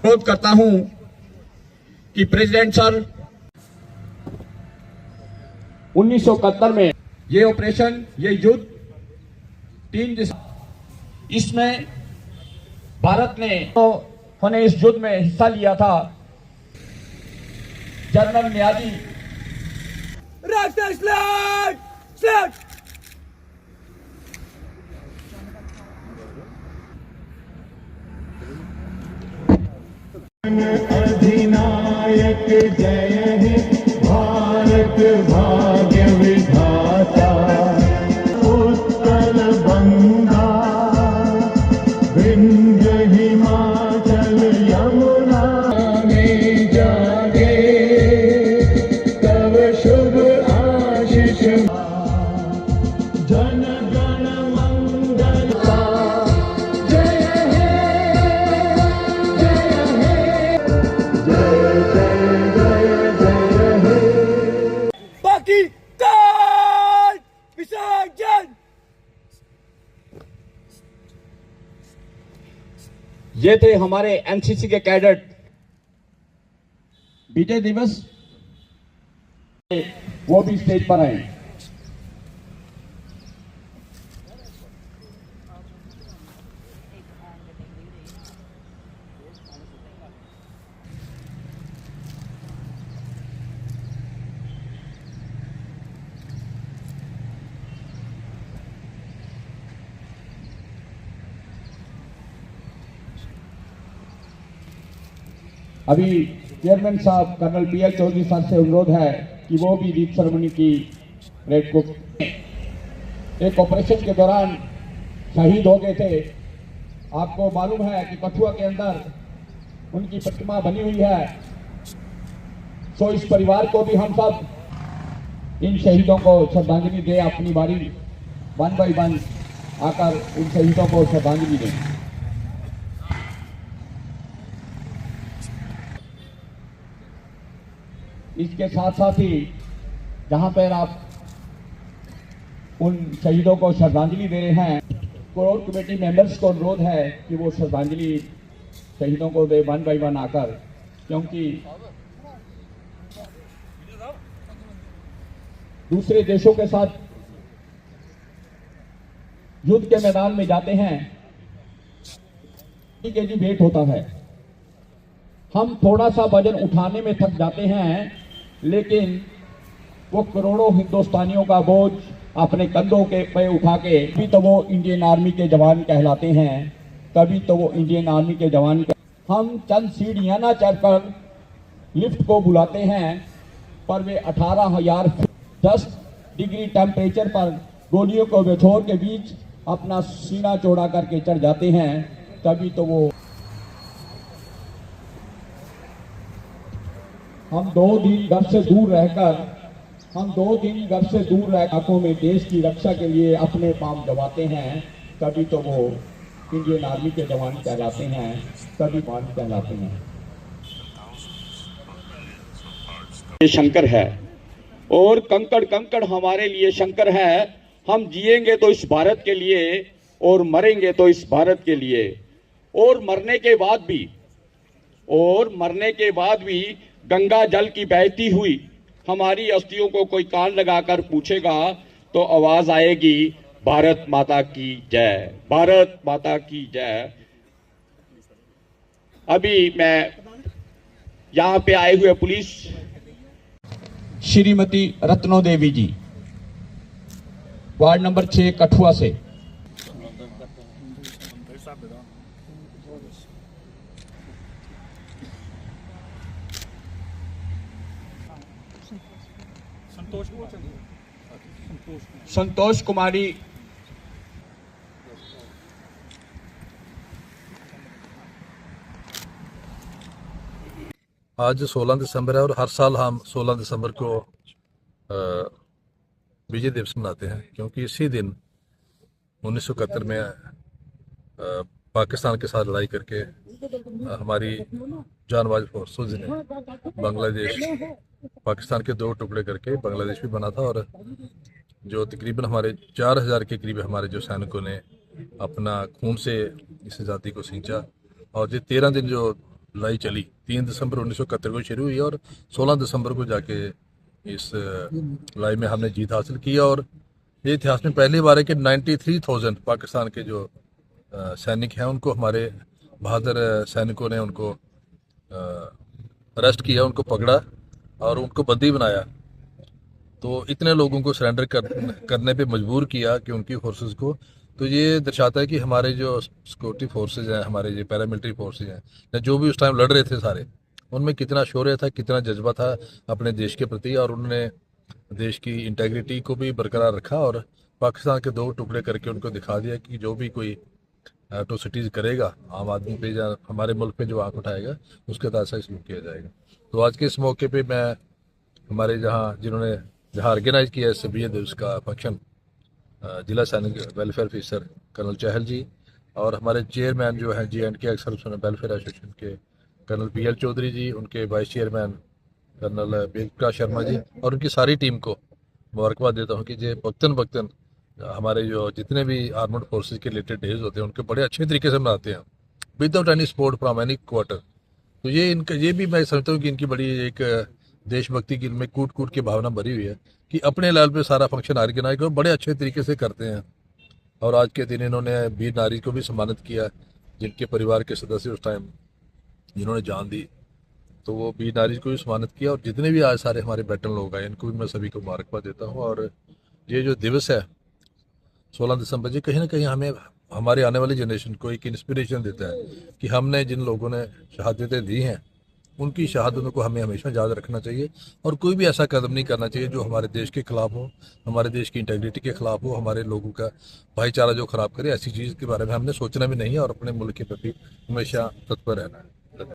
अनुरोध करता हूं कि प्रेसिडेंट सर 1971 में ये ऑपरेशन, ये युद्ध 3 दिसंबर, इसमें भारत ने इस युद्ध में हिस्सा लिया था। जनरल न्याजी अधिनायक जय हे भारत भाग्य विधाता, उत्कल गंगा विंध्य हिमाचल यमुना में जागे, तव शुभ आशीष जन गण मंगल जय हे जय हे जय जय जय जय हे। पाकिस्तान विसर्जन। ये थे हमारे एनसीसी के कैडेट। विजय दिवस वो भी स्टेज पर आए। अभी चेयरमैन साहब कर्नल पीएल चौधरी साहब से अनुरोध है कि वो भी दीप सेरेमनी की परेड को, एक ऑपरेशन के दौरान शहीद हो गए थे। आपको मालूम है कि कठुआ के अंदर उनकी प्रतिमा बनी हुई है। सो इस परिवार को भी हम सब इन शहीदों को श्रद्धांजलि दें, अपनी बारी 1 बाय 1 आकर इन शहीदों को श्रद्धांजलि दें। इसके साथ साथ ही जहां पर आप उन शहीदों को श्रद्धांजलि दे रहे हैं, कोर कमेटी मेंबर्स को अनुरोध है कि वो श्रद्धांजलि शहीदों को दे 1 बाय 1 आकर, क्योंकि दूसरे देशों के साथ युद्ध के मैदान में जाते हैं, केजी वेट होता है। हम थोड़ा सा वजन उठाने में थक जाते हैं, लेकिन वो करोड़ों हिंदुस्तानियों का बोझ अपने कंधों के पे उठा के, तभी तो वो इंडियन आर्मी के जवान कहलाते हैं, तभी तो वो इंडियन आर्मी के जवान। हम चंद सीढ़ियां ना चढ़कर लिफ्ट को बुलाते हैं, पर वे 18,000 10 डिग्री टेम्परेचर पर गोलियों को बेछोर के बीच अपना सीना चौड़ा करके चढ़ जाते हैं, तभी तो वो। हम 2 दिन घर से दूर रहकर आंखों में देश की रक्षा के लिए अपने पांव दबाते हैं, तभी तो वो इंडियन आर्मी के जवान कहलाते हैं, तभी मान कहलाते हैं। ये शंकर है और कंकड़ कंकड़ हमारे लिए शंकर है। हम जिएंगे तो इस भारत के लिए और मरेंगे तो इस भारत के लिए। और मरने के बाद भी गंगा जल की बहती हुई हमारी अस्थियों को कोई कान लगाकर पूछेगा तो आवाज आएगी, भारत माता की जय, भारत माता की जय। अभी मैं यहाँ पे आए हुए पुलिस श्रीमती रत्नो देवी जी, वार्ड नंबर 6 कठुआ से। संतोष कुमारी आज 16 दिसंबर है और हर साल हम 16 दिसंबर को विजय दिवस मनाते हैं, क्योंकि इसी दिन 1971 में पाकिस्तान के साथ लड़ाई करके हमारी जानबाज फोर्सेस ने बांग्लादेश, पाकिस्तान के 2 टुकड़े करके बांग्लादेश भी बना था। और जो तकरीबन हमारे 4,000 के करीब हमारे जो सैनिकों ने अपना खून से इस आज़ादी को सींचा। और ये 13 दिन जो लड़ाई चली, 3 दिसंबर 1971 को शुरू हुई और 16 दिसंबर को जाके इस लड़ाई में हमने जीत हासिल की। और ये इतिहास में पहली बार है कि 93,000 पाकिस्तान के जो सैनिक हैं उनको हमारे बहादुर सैनिकों ने उनको अरेस्ट किया, उनको पकड़ा और उनको बंदी बनाया। तो इतने लोगों को सरेंडर करने पे मजबूर किया कि उनकी फोर्सेस को। तो ये दर्शाता है कि हमारे जो सिक्योरिटी फोर्सेज हैं, हमारे जो पैरामिलिट्री फोर्सेज हैं, या जो भी उस टाइम लड़ रहे थे सारे, उनमें कितना शौर्य था, कितना जज्बा था अपने देश के प्रति, और उन्होंने देश की इंटेग्रिटी को भी बरकरार रखा और पाकिस्तान के 2 टुकड़े करके उनको दिखा दिया कि जो भी कोई एट्रोसिटीज़ करेगा आम आदमी पे या हमारे मुल्क पे जो आंख उठाएगा उसके तहत ऐसा सलूक किया जाएगा। तो आज के इस मौके पे मैं हमारे जिन्होंने ऑर्गेनाइज किया है 26 दिवस का फंक्शन, जिला सैनिक वेलफेयर ऑफिसर कर्नल चहल जी, और हमारे चेयरमैन जो हैं J&K ex serviceman welfare association के कर्नल PL चौधरी जी, उनके वाइस चेयरमैन कर्नल बेलका शर्मा जी, और उनकी सारी टीम को मुबारकबाद देता हूँ कि ये वक्तन वक्तन हमारे जो जितने भी आर्मड फोर्सेज के रिलेटेड डेज होते हैं उनके बड़े अच्छे तरीके से मनाते हैं, without any support from any quarter. तो ये भी मैं समझता हूँ कि इनकी बड़ी एक देशभक्ति की इनमें कूट कूट की भावना भरी हुई है कि अपने लेवल पे सारा फंक्शन ऑर्गेनाइज कर बड़े अच्छे तरीके से करते हैं। और आज के दिन इन्होंने वीर नारी को भी सम्मानित किया, जिनके परिवार के सदस्य उस टाइम जिन्होंने जान दी, तो वो वीर नारी को भी सम्मानित किया। और जितने भी आज सारे हमारे वेटरन लोग आए, इनको भी मैं सभी को मुबारकबाद देता हूँ। और ये जो दिवस है 16 दिसंबर, जी कहीं ना कहीं हमें हमारे आने वाली जनरेशन को एक इंस्पिरेशन देता है कि हमने जिन लोगों ने शहादतें दी हैं उनकी शहादतों को हमें हमेशा याद रखना चाहिए, और कोई भी ऐसा कदम नहीं करना चाहिए जो हमारे देश के खिलाफ हो, हमारे देश की इंटेग्रिटी के खिलाफ हो, हमारे लोगों का भाईचारा जो खराब करे। ऐसी चीज़ के बारे में हमने सोचना भी नहीं है और अपने मुल्क के प्रति हमेशा तत्पर रहना है।